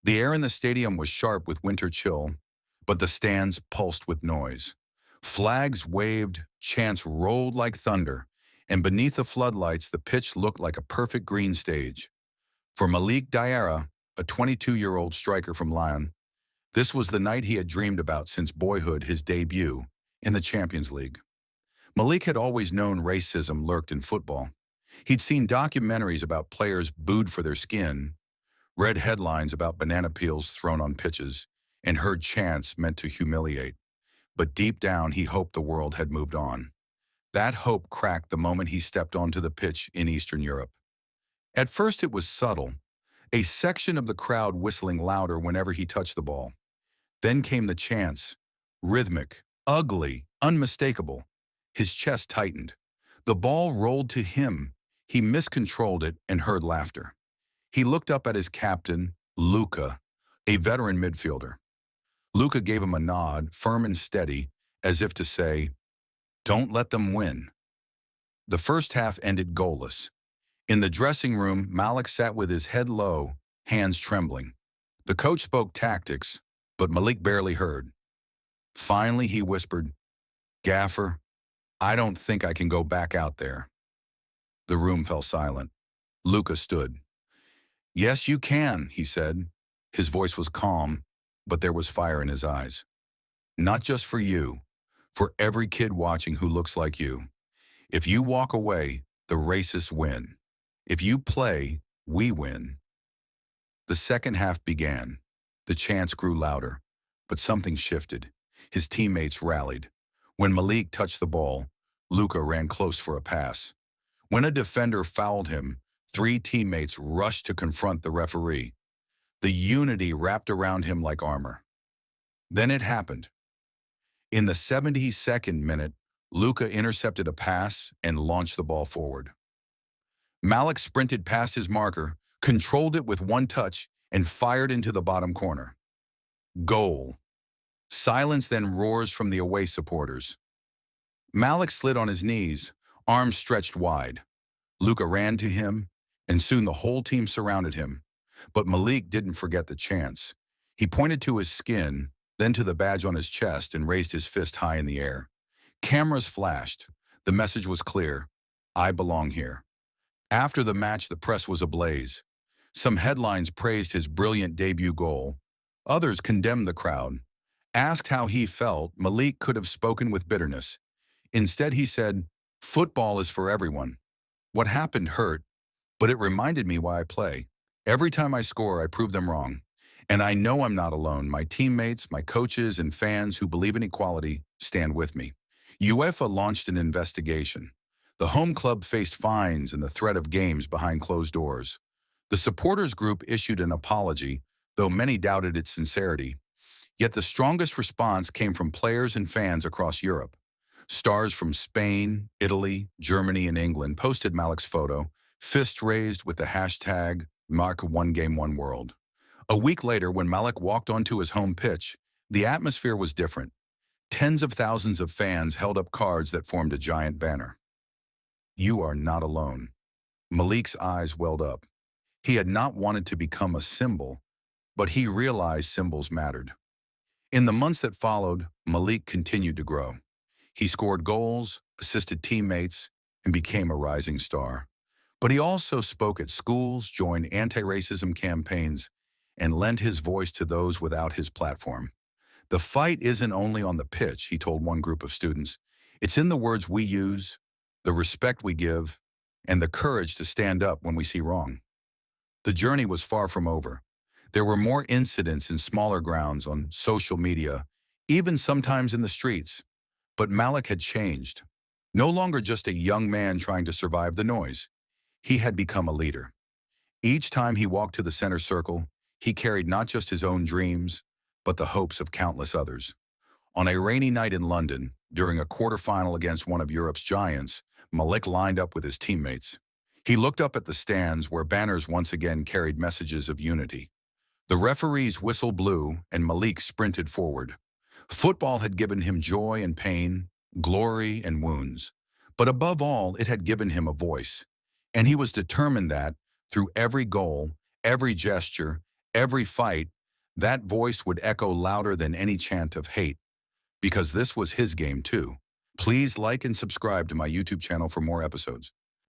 The air in the stadium was sharp with winter chill, but the stands pulsed with noise. Flags waved, chants rolled like thunder, and beneath the floodlights the pitch looked like a perfect green stage. For Malik Diarra, a 22-year-old striker from Lyon, this was the night he had dreamed about since boyhood, his debut in the Champions League. Malik had always known racism lurked in football. He'd seen documentaries about players booed for their skin, read headlines about banana peels thrown on pitches, and heard chants meant to humiliate. But deep down, he hoped the world had moved on. That hope cracked the moment he stepped onto the pitch in Eastern Europe. At first it was subtle, a section of the crowd whistling louder whenever he touched the ball. Then came the chants, rhythmic, ugly, unmistakable. His chest tightened. The ball rolled to him. He miscontrolled it and heard laughter. He looked up at his captain, Luka, a veteran midfielder. Luka gave him a nod, firm and steady, as if to say, "Don't let them win." The first half ended goalless. In the dressing room, Malik sat with his head low, hands trembling. The coach spoke tactics, but Malik barely heard. Finally, he whispered, "Gaffer, I don't think I can go back out there." The room fell silent. Luka stood. "Yes, you can," he said. His voice was calm, but there was fire in his eyes. "Not just for you, for every kid watching who looks like you. If you walk away, the racists win. If you play, we win." The second half began. The chants grew louder, but something shifted. His teammates rallied. When Malik touched the ball, Luka ran close for a pass. When a defender fouled him, 3 teammates rushed to confront the referee. The unity wrapped around him like armor. Then it happened. In the 72nd minute, Luka intercepted a pass and launched the ball forward. Malik sprinted past his marker, controlled it with one touch, and fired into the bottom corner. Goal. Silence, then roars from the away supporters. Malik slid on his knees, arms stretched wide. Luka ran to him, and soon the whole team surrounded him. But Malik didn't forget the chants. He pointed to his skin, then to the badge on his chest, and raised his fist high in the air. Cameras flashed. The message was clear: "I belong here." After the match, the press was ablaze. Some headlines praised his brilliant debut goal. Others condemned the crowd. Asked how he felt, Malik could have spoken with bitterness. Instead, he said, "Football is for everyone. What happened hurt, but it reminded me why I play. Every time I score, I prove them wrong. And I know I'm not alone. My teammates, my coaches, and fans who believe in equality stand with me." UEFA launched an investigation. The home club faced fines and the threat of games behind closed doors. The supporters group issued an apology, though many doubted its sincerity. Yet the strongest response came from players and fans across Europe. Stars from Spain, Italy, Germany, and England posted Malik's photo, fist raised with the hashtag #OneGameOneWorld. A week later, when Malik walked onto his home pitch, the atmosphere was different. Tens of thousands of fans held up cards that formed a giant banner. "You are not alone." Malik's eyes welled up. He had not wanted to become a symbol, but he realized symbols mattered. In the months that followed, Malik continued to grow. He scored goals, assisted teammates, and became a rising star. But he also spoke at schools, joined anti-racism campaigns, and lent his voice to those without his platform. "The fight isn't only on the pitch," he told one group of students. "It's in the words we use, the respect we give, and the courage to stand up when we see wrong." The journey was far from over. There were more incidents in smaller grounds, on social media, even sometimes in the streets. But Malik had changed. No longer just a young man trying to survive the noise. He had become a leader. Each time he walked to the center circle, he carried not just his own dreams, but the hopes of countless others. On a rainy night in London, during a quarterfinal against one of Europe's giants, Malik lined up with his teammates. He looked up at the stands where banners once again carried messages of unity. The referee's whistle blew and Malik sprinted forward. Football had given him joy and pain, glory and wounds. But above all, it had given him a voice. And he was determined that, through every goal, every gesture, every fight, That voice would echo louder than any chant of hate, because this was his game too. Please like and subscribe to my YouTube channel for more episodes.